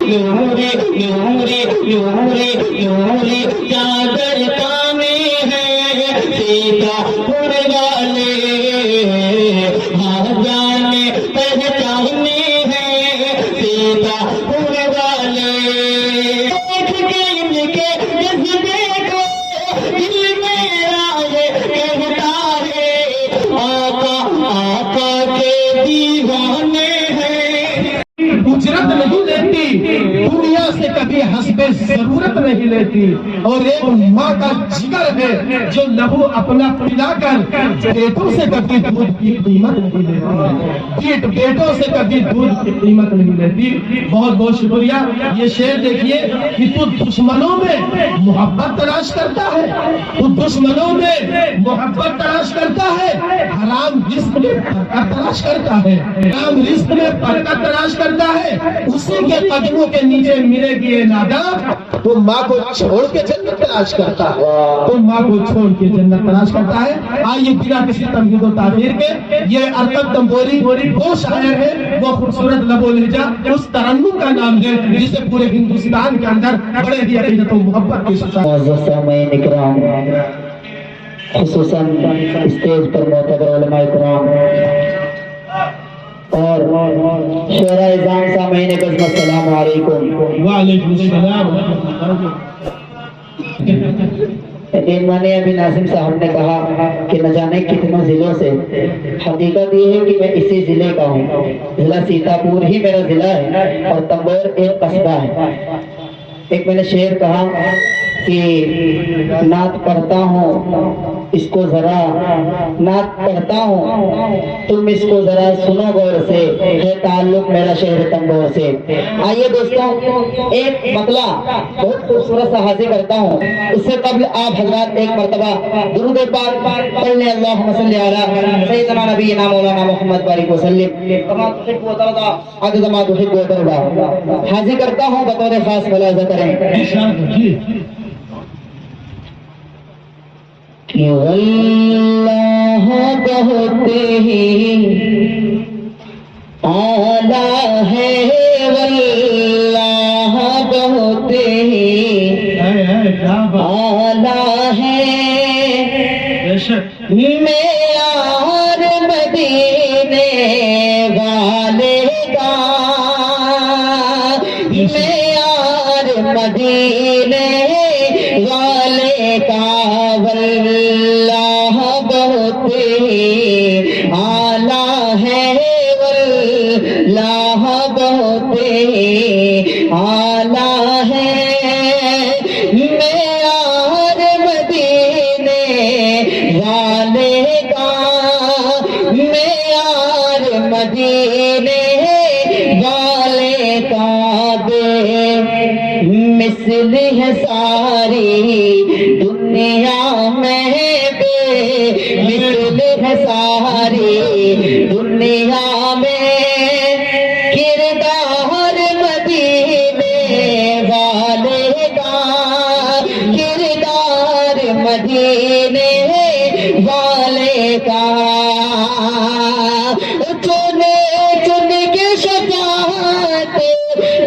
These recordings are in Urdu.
نورے نورے نورے نورے چادر تانے ہیں سیتا پور والے ہاں جانے پہچانے ہیں سیتا پور والے دیکھ کے ان کے جذبے کو دل میرا یہ کہتا ہے آقا آقا کے دیوانے ہیں اجرت نہیں لیتی دنیا سے کبھی حسب ضرورت نہیں لیتی اور ایک ماں کا جگر ہے جو لہو اپنا پلا کر بیٹوں سے کبھی دودھ کی قیمت نہیں لیتی بیٹوں سے کبھی دودھ کی قیمت نہیں لیتی بہت بہت شکریہ یہ شعر دیکھیے کہ تو دشمنوں میں محبت تلاش کرتا ہے تو دشمنوں میں محبت تلاش کرتا ہے حرام رزق میں برکت تلاش کرتا ہے حرام رزق میں برکت تلاش کرتا ہے اسی کے قدموں کے نیچے ملے گی یہ نادام تو ماں کو چھوڑ کے جنت تلاش کرتا ہے تو ماں کو چھوڑ کے جنت تلاش کرتا ہے آئیے بنا کسی تمہید و تعبیر کے یہ ارقم تنبوری وہ شاعر ہے وہ خوبصورت لب و لہجہ اس ترنم کا نام ہے جسے پورے ہندوستان کے اندر بڑے ہی عقیدت و محبت کے ساتھ معزز سامعین اکرام خصوصاً اسٹیج پر معتبر علماء اکرام اور شعراء اعظام سامعین عزیز السلام علیکم وعلیکم السلام ایمان ابھی ناظم صاحب نے کہا کہ نہ جانے کتنوں ضلعوں سے حقیقت یہ ہے کہ میں اسی ضلع کا ہوں ضلع سیتا پور ہی میرا ضلع ہے اور تنبور ایک قصبہ ہے ایک میں نے شعر کہا کہ نعت پڑھتا ہوں اس کو ذرا نعت پڑھتا ہوں تم اس کو ذرا سنو غور سے ہے تعلق میرا شہر تنبور سے آئیے دوستوں ایک مطلع بہت خوبصورت سا حاضر کرتا ہوں اس سے قبل آپ حضرات ایک مرتبہ درود پاک پڑھ لیں اللہم صلی علی سیدنا نبینا مولانا محمد بارک وسلم کما تحب و ترضى عدد ما تحب و ترضى حاضر کرتا ہوں بطور خاص ملاحظہ کریں کہ واللہ کہتے ہی اعلیٰ ہے واللہ کہتے ہی اعلیٰ ہے معیار مدینے والے کا معیار مدینے والے کا واللہ بہت ہی اعلیٰ ہے واللہ بہت ہی اعلیٰ ہے معیار مدینے والے کا معیار مدینے والے کا بے مثل ہے ساری دنیا میں بے مثل ہے ساری دنیا میں کردار مدینے والے کا کردار مدینے والے کا چنے چن کے شفاعت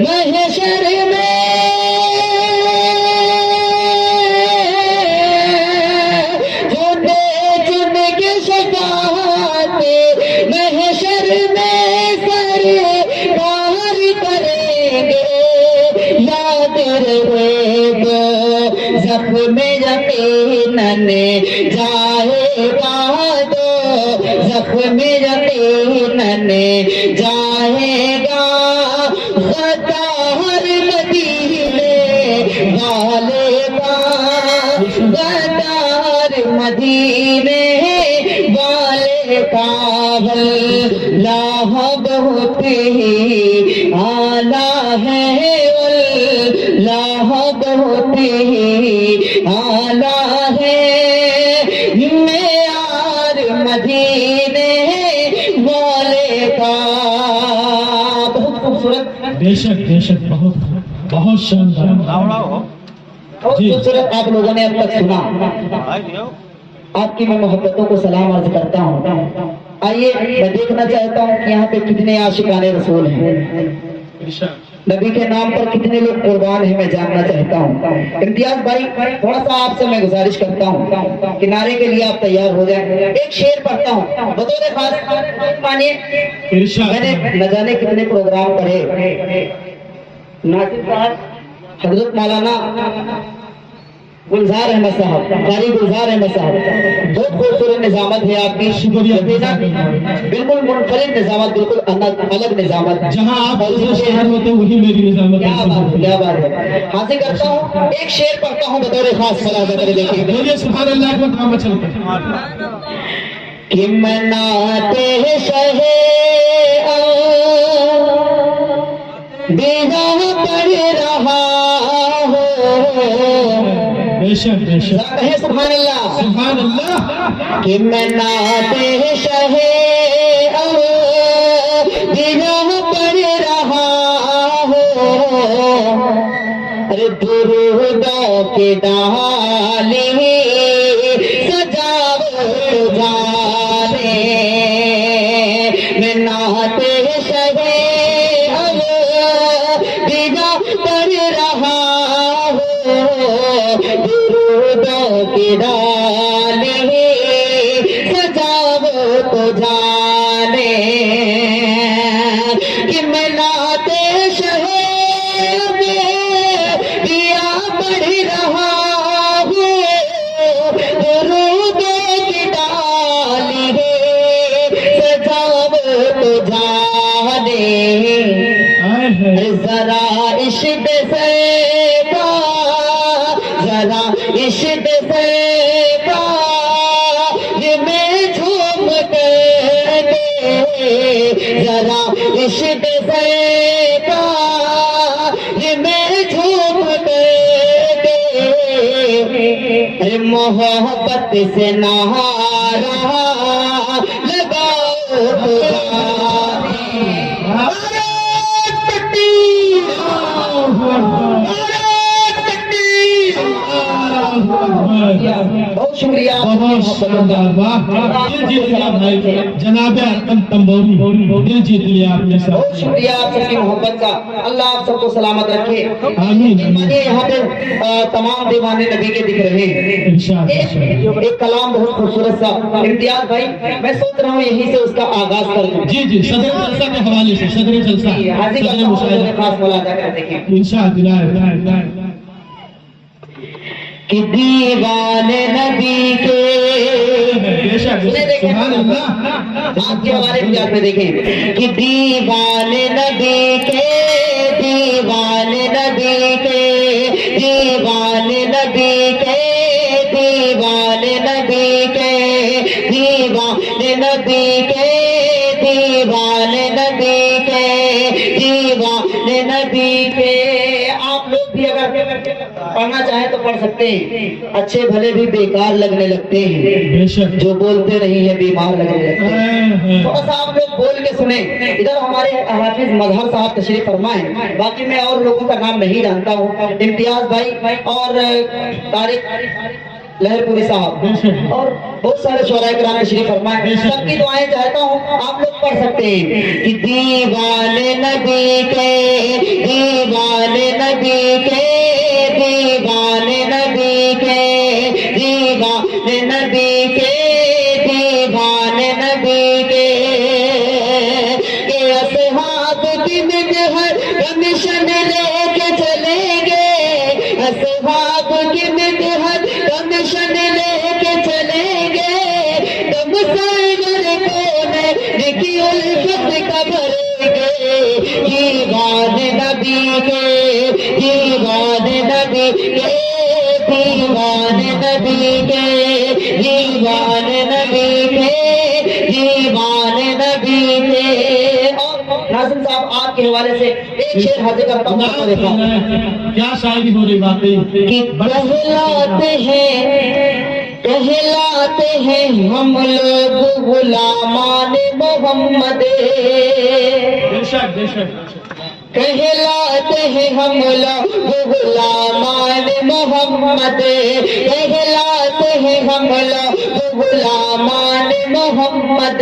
محشر میں زخم یقیناً جائے گا دو زخم یقیناً جائے گا غدار مدینے والے کا غدار مدینے والے کا واللہ بہت ہی اعلیٰ ہے واللہ بہت ہی اعلیٰ ہے معیار مدینے والے کا بہت خوبصورت بے شک بہت بہت شاندار خوبصورت آپ لوگوں نے اب تک سنا آپ کی میں محبتوں کو سلام عرض کرتا ہوں آئیے میں دیکھنا چاہتا ہوں کہ یہاں پہ کتنے عاشقان رسول ہیں نبی کے نام پر کتنے لوگ قربان ہیں میں جاننا چاہتا ہوں۔ امتیاز بھائی تھوڑا سا آپ سے میں گزارش کرتا ہوں، کنارے کے لیے آپ تیار ہو جائیں، ایک شعر پڑھتا ہوں بطور خاص مانیے۔ میں نے نہ جانے کتنے پروگرام پڑھے، ناصر صاحب، حضرت مولانا گلزار احمد صاحب، قاری گلزار احمد صاحب، بہت خوبصورت نظامت ہے آپ کی، بالکل منفرد نظامت، بالکل الگ نظامت، جہاں آپ شہر ہوتے وہی میری نظامت ہے۔ کیا بات ہے، حاصل کرتا ہوں، ایک شعر پڑھتا ہوں بطور خاص، دیکھیے بولیے سبحان اللہ کا کام چلتا کہ میں ناتے شہے بیگا پڑھ رہا سبحان اللہ، سبحان اللہ، کہ میں ناتے شہے بیگا پڑھ رہا ہوں، ارے درودوں کے ڈالی سجاو جانے، میں ناتے شہے بیگا پڑھ رہا ہوں، درودوں کی ڈالی سجاو تو جانے، کہ میں ناتے شہے دیا پڑھ رہا ہوں، درودوں کی ڈالی سجاو تو جانے، ذرا عشق سے کا، ذرا عشق سے کا، یہ میں جھوم کے، ذرا عشق سے کا، یہ میں جھوم کے، محبت سے نعرہ لگاؤ بہت شکریہ، جناب ارکم تمبوری، دل جیت لیا آپ نے، بہت شکریہ آپ سب کی محبت کا، اللہ آپ سب کو سلامت رکھے، آمین۔ یہاں پہ تمام دیوانے نبی کے دکھ رہے ہیں، ایک کلام بہت خوبصورت سا، امتیاز بھائی میں سوچ رہا ہوں یہیں سے اس کا آغاز کر دوں، جی صدر جلسہ کے حوالے سے، صدر جلسہ، حاضر صدر مشاہدہ، خاص ملاحظہ کر دیکھیں انشاءاللہ، کہ دیوانے نبی کے، سبحان اللہ، آپ کے ہمارے امتیاز میں دیکھیں کہ دیوانے نبی کے، دیوانے نبی کے، دیوانے نبی کے، دیوانے نبی کے، دیوانے نبی کے، دیوانے نبی کے، دیوانے نبی کے، آپ لوگ بھی اگر پڑھنا چاہیں تو پڑھ سکتے ہیں، اچھے بھلے بھی بیکار لگنے لگتے ہیں، جو بولتے نہیں ہیں بیمار لگنے لگتے ہیں، تھوڑا سا آپ لوگ بول کے سنیں۔ ادھر ہمارے حافظ مظہر صاحب تشریف فرمائیں، باقی میں اور لوگوں کا نام نہیں جانتا ہوں، امتیاز بھائی اور طارق لہر پوری صاحب اور بہت سارے شعراء کرام تشریف فرمائیں، سب کی دعائیں چاہتا ہوں آپ لوگ پڑھ سکتے ہیں کہ دیوانے نبی کے، دیوانے نبی کے، دیوانے نبی کے، دیوانے نبی کے، دیوانے نبی کے، کہ اصحاب کی مدحت کمیشن لے کے چلیں گے، اصحاب کی مدحت کمیشن لے کے چلیں گے، تم سائگر کونے لکھی الفت کا بھریں گے، دیوانے نبی کے، دیوانے نبی کے، دیوانے نبی کے، دیوانے نبی کے، دیوانے نبی کے۔ اور ناظرین صاحب آپ کے حوالے سے ایک شعر حاضر کرتا ہوں، کیا شاعری ہو رہی باتیں کہ کہلاتے ہیں ہم لوگ غلامان محمد، کہلاتے ہیں ہم لوگ غلامان محمد، کہلاتے ہیں ہم لوگ غلامان محمد،